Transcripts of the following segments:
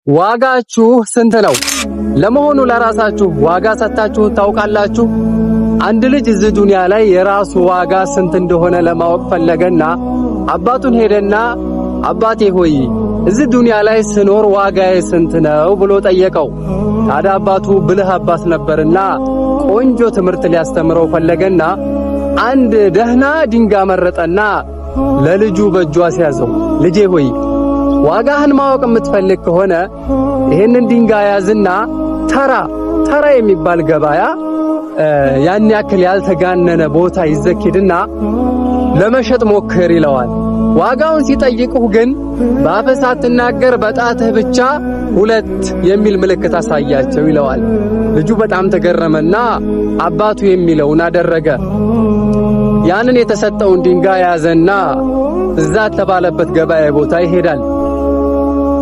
ዋጋችሁ ስንት ነው? ለመሆኑ ለራሳችሁ ዋጋ ሰጣችሁ ታውቃላችሁ? አንድ ልጅ እዚህ ዱንያ ላይ የራሱ ዋጋ ስንት እንደሆነ ለማወቅ ፈለገና አባቱን ሄደና አባቴ ሆይ እዚህ ዱንያ ላይ ስኖር ዋጋዬ ስንት ነው ብሎ ጠየቀው። ታዲያ አባቱ ብልህ አባት ነበርና ቆንጆ ትምህርት ሊያስተምረው ፈለገና አንድ ደህና ድንጋይ መረጠና ለልጁ በእጁ አስያዘው። ልጄ ሆይ ዋጋህን ማወቅ የምትፈልግ ከሆነ ይሄንን ድንጋይ ያዝና ተራ የሚባል ገበያ ያን ያክል ያልተጋነነ ቦታ ይዘክድና ለመሸጥ ሞክር ይለዋል። ዋጋውን ሲጠይቁህ ግን በአፍህ ሳትናገር በጣትህ ብቻ 2 የሚል ምልክት አሳያቸው ይለዋል። ልጁ በጣም ተገረመና አባቱ የሚለውን አደረገ። ያንን የተሰጠውን ድንጋይ ያዘና እዛ ተባለበት ገበያ ቦታ ይሄዳል።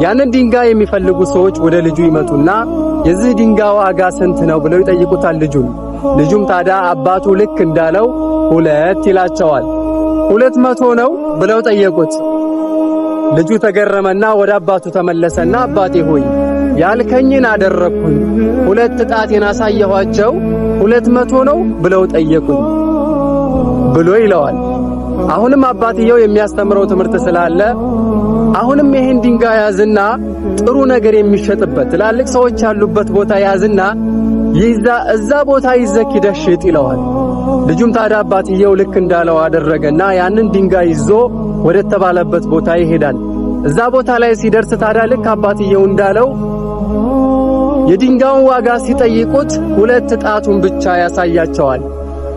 ያንን ድንጋይ የሚፈልጉ ሰዎች ወደ ልጁ ይመጡና የዚህ ድንጋይ ዋጋ ስንት ነው ብለው ይጠይቁታል ልጁን። ልጁም ታዲያ አባቱ ልክ እንዳለው 2 ይላቸዋል። 200 ነው ብለው ጠየቁት። ልጁ ተገረመና ወደ አባቱ ተመለሰና አባቴ ሆይ ያልከኝን አደረኩኝ፣ 2 ጣቴን አሳየኋቸው 200 ነው ብለው ጠየቁኝ ብሎ ይለዋል። አሁንም አባትየው የሚያስተምረው ትምህርት ስላለ አሁንም ይሄን ድንጋይ ያዝና ጥሩ ነገር የሚሸጥበት ትላልቅ ሰዎች ያሉበት ቦታ ያዝና እዛ ቦታ ይዘክደህ ሽጥ ይለዋል። ልጁም ታዲያ አባትየው ልክ እንዳለው አደረገና ያንን ድንጋይ ይዞ ወደ ተባለበት ቦታ ይሄዳል። እዛ ቦታ ላይ ሲደርስ ታዲያ ልክ አባትየው እንዳለው የድንጋዩን ዋጋ ሲጠይቁት 2 ጣቱን ብቻ ያሳያቸዋል።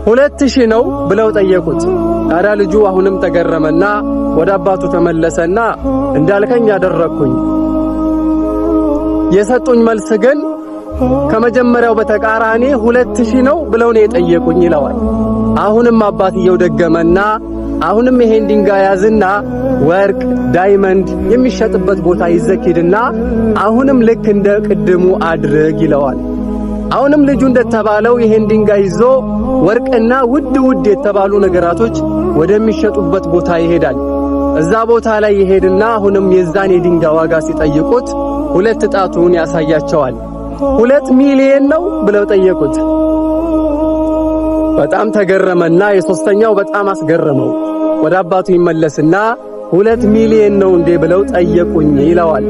2000 ነው ብለው ጠየቁት። ታዲያ ልጁ አሁንም ተገረመና ወደ አባቱ ተመለሰና እንዳልከኝ ያደረኩኝ፣ የሰጡኝ መልስ ግን ከመጀመሪያው በተቃራኒ 2000 ነው ብለው ነው የጠየቁኝ ይለዋል። አሁንም አባትየው ደገመና አሁንም ይሄን ድንጋይ ያዝና ወርቅ ዳይመንድ የሚሸጥበት ቦታ ይዘክድና አሁንም ልክ እንደ ቅድሙ አድርግ ይለዋል። አሁንም ልጁ እንደተባለው ይሄን ድንጋይ ይዞ ወርቅና ውድ የተባሉ ነገራቶች ወደሚሸጡበት ቦታ ይሄዳል። እዛ ቦታ ላይ ይሄድና አሁንም የዛን የድንጋይ ዋጋ ሲጠይቁት 2 ጣቱን ያሳያቸዋል። 2 ሚሊዮን ነው ብለው ጠየቁት። በጣም ተገረመና የሶስተኛው በጣም አስገረመው። ወደ አባቱ ይመለስና 2 ሚሊዮን ነው እንዴ ብለው ጠየቁኝ ይለዋል።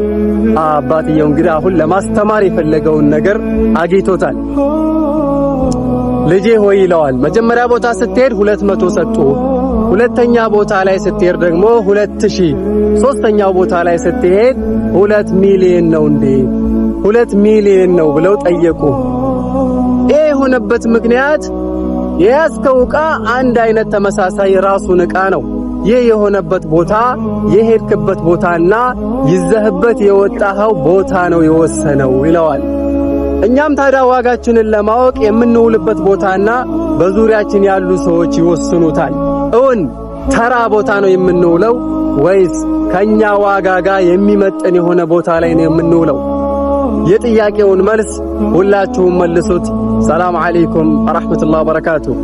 አባትየው እንግዲህ አሁን ለማስተማር የፈለገውን ነገር አግኝቶታል። ልጄ ሆይ ይለዋል፣ መጀመሪያ ቦታ ስትሄድ 200 ሰጡ፣ ሁለተኛ ቦታ ላይ ስትሄድ ደግሞ 2000፣ ሶስተኛው ቦታ ላይ ስትሄድ 2 ሚሊዮን ነው እንዴ 2 ሚሊዮን ነው ብለው ጠየቁ። ይሄ የሆነበት ምክንያት የያዝከው ዕቃ አንድ አይነት ተመሳሳይ ራሱን ዕቃ ነው። ይህ የሆነበት ቦታ የሄድክበት ቦታና ይዘህበት የወጣኸው ቦታ ነው የወሰነው ይለዋል። እኛም ታዲያ ዋጋችንን ለማወቅ የምንውልበት ቦታና በዙሪያችን ያሉ ሰዎች ይወስኑታል። እውን ተራ ቦታ ነው የምንውለው ወይስ ከኛ ዋጋ ጋር የሚመጥን የሆነ ቦታ ላይ ነው የምንውለው? የጥያቄውን መልስ ሁላችሁም መልሱት። ሰላም አለይኩም ወራህመቱላሂ ወበረካቱሁ።